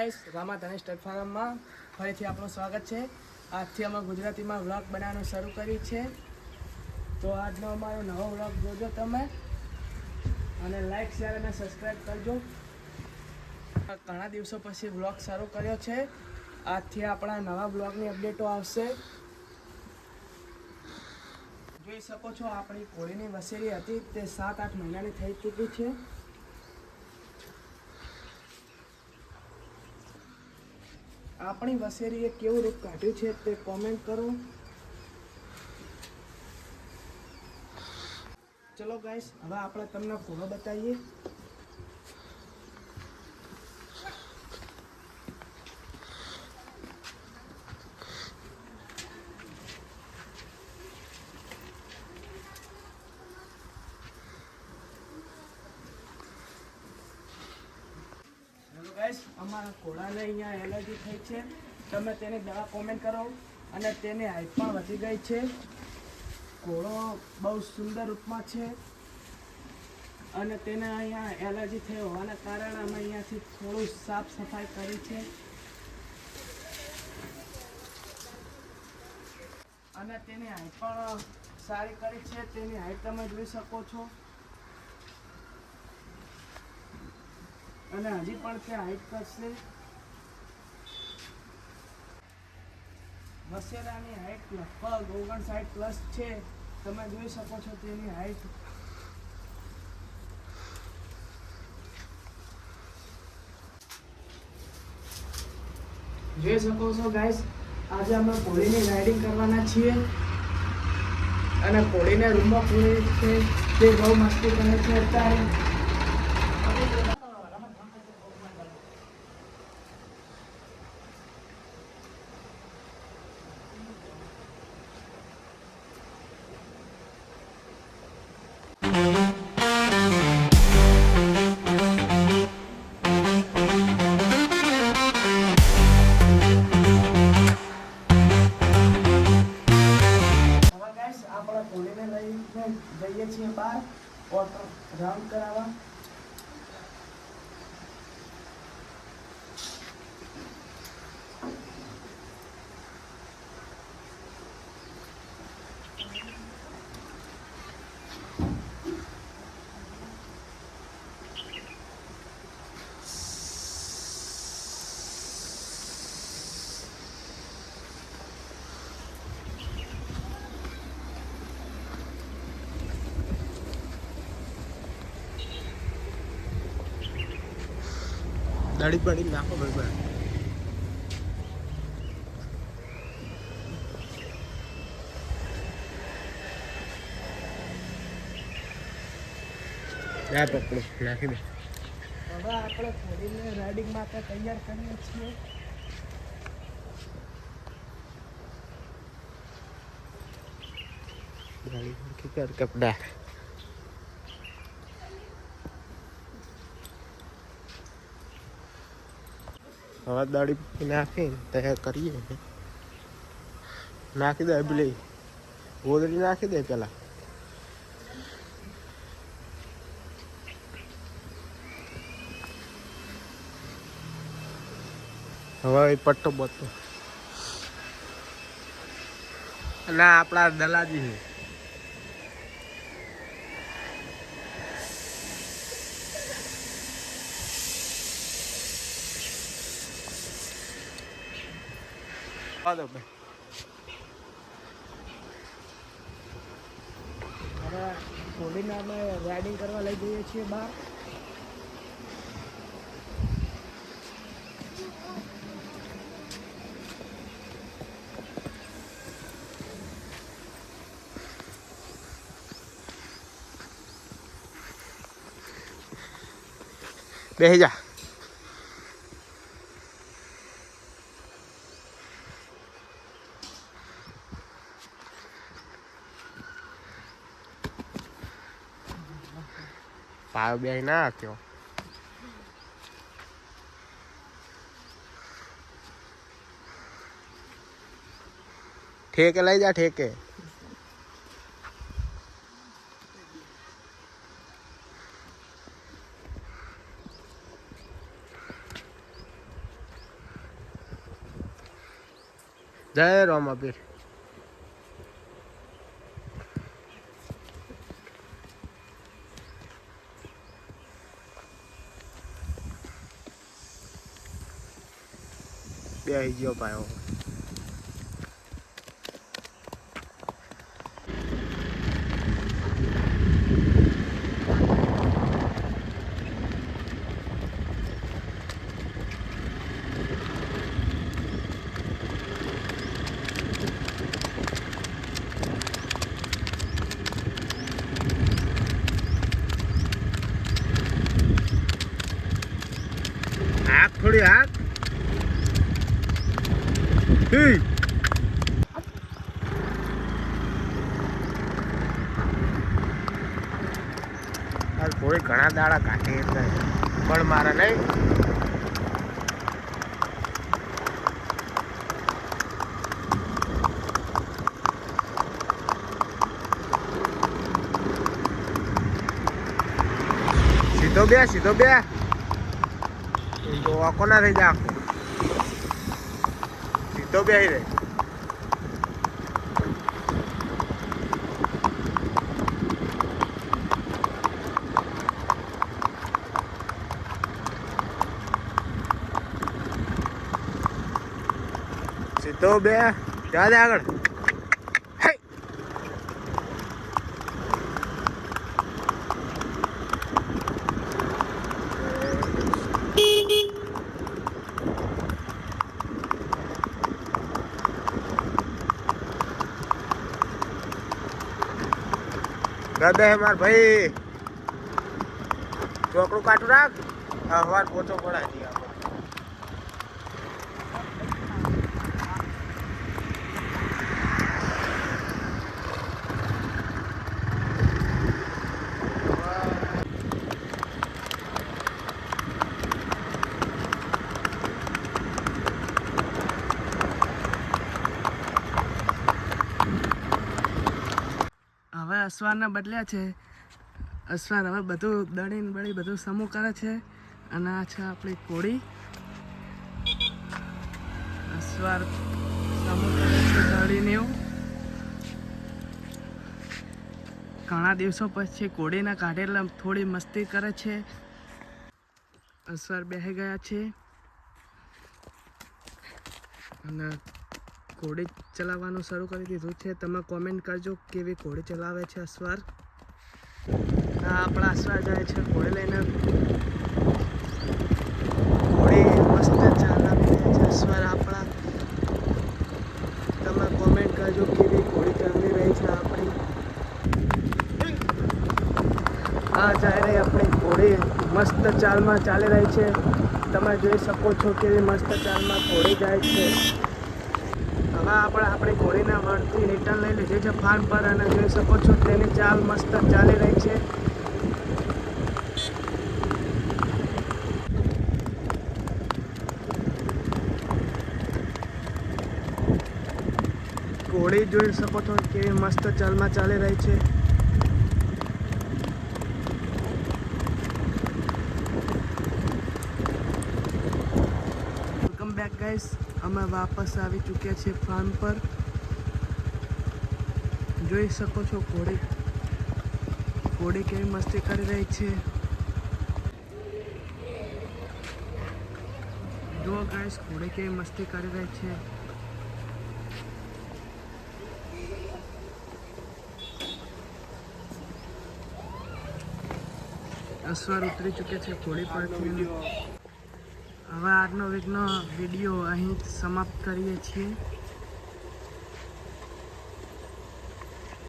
Guys, Rama Dhanesh stud ફાર્મમાં ફરીથી આપણું સ્વાગત છે. આજથી અમે ગુજરાતીમાં વ્લોગ બનાવવાનું શરૂ કર્યું છે. તો આજનો અમારો નવો વ્લોગ જોજો તમે, અને લાઈક શેર અને સબસ્ક્રાઈબ કરજો. ઘણા દિવસો પછી વ્લોગ શરૂ કર્યો છે. આજથી આપણા નવા વ્લોગની અપડેટો આવશે. જોઈ શકો છો, આપણી કોળીની વસેરી હતી તે 7-8 મહિનાની થઈ ચૂકી છે. આપણી વસેરીએ કેવું રૂપ કાઢ્યું છે તે કોમેન્ટ કરો. ચલો ગાઈસ, હવે આપણે તમને ઘોડો બતાવીએ. અમારા ઘોડાને અહીંયા એલર્જી થઈ છે. તમે તેની દવા કોમેન્ટ કરો. અને તેની હાઈટ પણ વધી ગઈ છે. ઘોડો બહુ સુંદર રૂપમાં છે, અને તેને અહીંયા એલર્જી થઈ હોવાના કારણે અમે અહીંયાથી થોડું સાફ સફાઈ કરી છે. અને તેની હાઈટ પણ સારી કરી છે. તેની હાઈટ તમે જોઈ શકો છો. અને હજી પણ તે હાઈટ કરશે. વસેરાની હાઈટ લગભગ 59+ છે. તમે જોઈ શકો છો તેની હાઈટ. જોઈ શકો છો ગાઈસ, આજે અમે ઘોડીની રાઇડિંગ કરવાના છીએ. અને ઘોડીને રૂમમાં પૂરી છે તે બહુ મસ્તી કરે છે અત્યારે. આપણે ઘોડીને લઈને જઈએ છીએ બહાર ઓટો રાઉન્ડ કરાવવા. દાડી પાડી નાખો બરાબર. પકડો નાખી દે. હવે આપણે ઘોડીને રાઇડિંગ માટે તૈયાર કરીએ છીએ. કપડા હવે દાડી નાખી તૈયાર કરીએ. નાખી દે પેલી ગોદડી નાખી દે પેલા. હવે પટ્ટો બટ્ટો ના આપણા દલાજી છે. હવે ઘોડીને અમે રાઇડિંગ કરવા લઈ જઈએ છીએ બહાર. બેસી જા. પાવ બે ના આપ્યો. ઠેકે લઈ જા ઠેકે. જય રોમાપીર. બે ગયો પાયો. આગ થોડી આગ. થોડી ઘણા દાડા કાઢી એટલે પણ મારે નહીં. સીધો બે સીધો બે તો આખો ના થઈ જાય. સીધો બે રે. સીધો બે જા દે આગળ. ગદે માર ભાઈ ચોકડું કાઢું રાખ. હવાર પોચો પડાય દી આપણે. હવે અસવારને બદલ્યા છે. અસવાર હવે બધું દળીને બળી બધું સમૂહ કરે છે. અને આ છે આપણી કોળી. અસવાર સમૂહ કરે છે દળીને એવું. ઘણા દિવસો પછી કોળીને કાઢે એટલે થોડી મસ્તી કરે છે. અસવાર બેસી ગયા છે અને ઘોડી ચલાવવાનું શરૂ કરી દીધું છે. તમે કોમેન્ટ કરજો કેવી ઘોડી ચલાવે છે અસવાર. આપણા અસવાર જાય છે ઘોડી લઈને. ઘોડી મસ્ત ચલાવી રહી છે અસવાર આપણા. તમે કોમેન્ટ કરજો કેવી ઘોડી ચાલી રહી છે આપણી. આ જાય રહી આપણી ઘોડી મસ્ત ચાલમાં ચાલી રહી છે. તમે જોઈ શકો છો કેવી મસ્ત ચાલમાં ઘોડી જાય છે. હવે આપણે આપણી ઘોડીના વળથી રિટર્ન લઈ લીધી છે ફાર્મ પર. અને જોઈ શકો છો તેની ચાલ મસ્ત ચાલી રહી છે. ઘોડી જોઈ શકો છો કેવી મસ્ત ચાલમાં ચાલી રહી છે. Welcome back guys. અમે વાપસ આવી ચૂક્યા છીએ ફાર્મ પર. જોઈ શકો છો ઘોડી કેવી મસ્તી કરી રહી છે. જુઓ ગાઈસ ઘોડી કેવી મસ્તી કરી રહી છે. અસવાર ઉતરી ચૂક્યા છે ઘોડી પરથી. હવે આજનો વિડીયો અહીં સમાપ્ત કરીએ છીએ.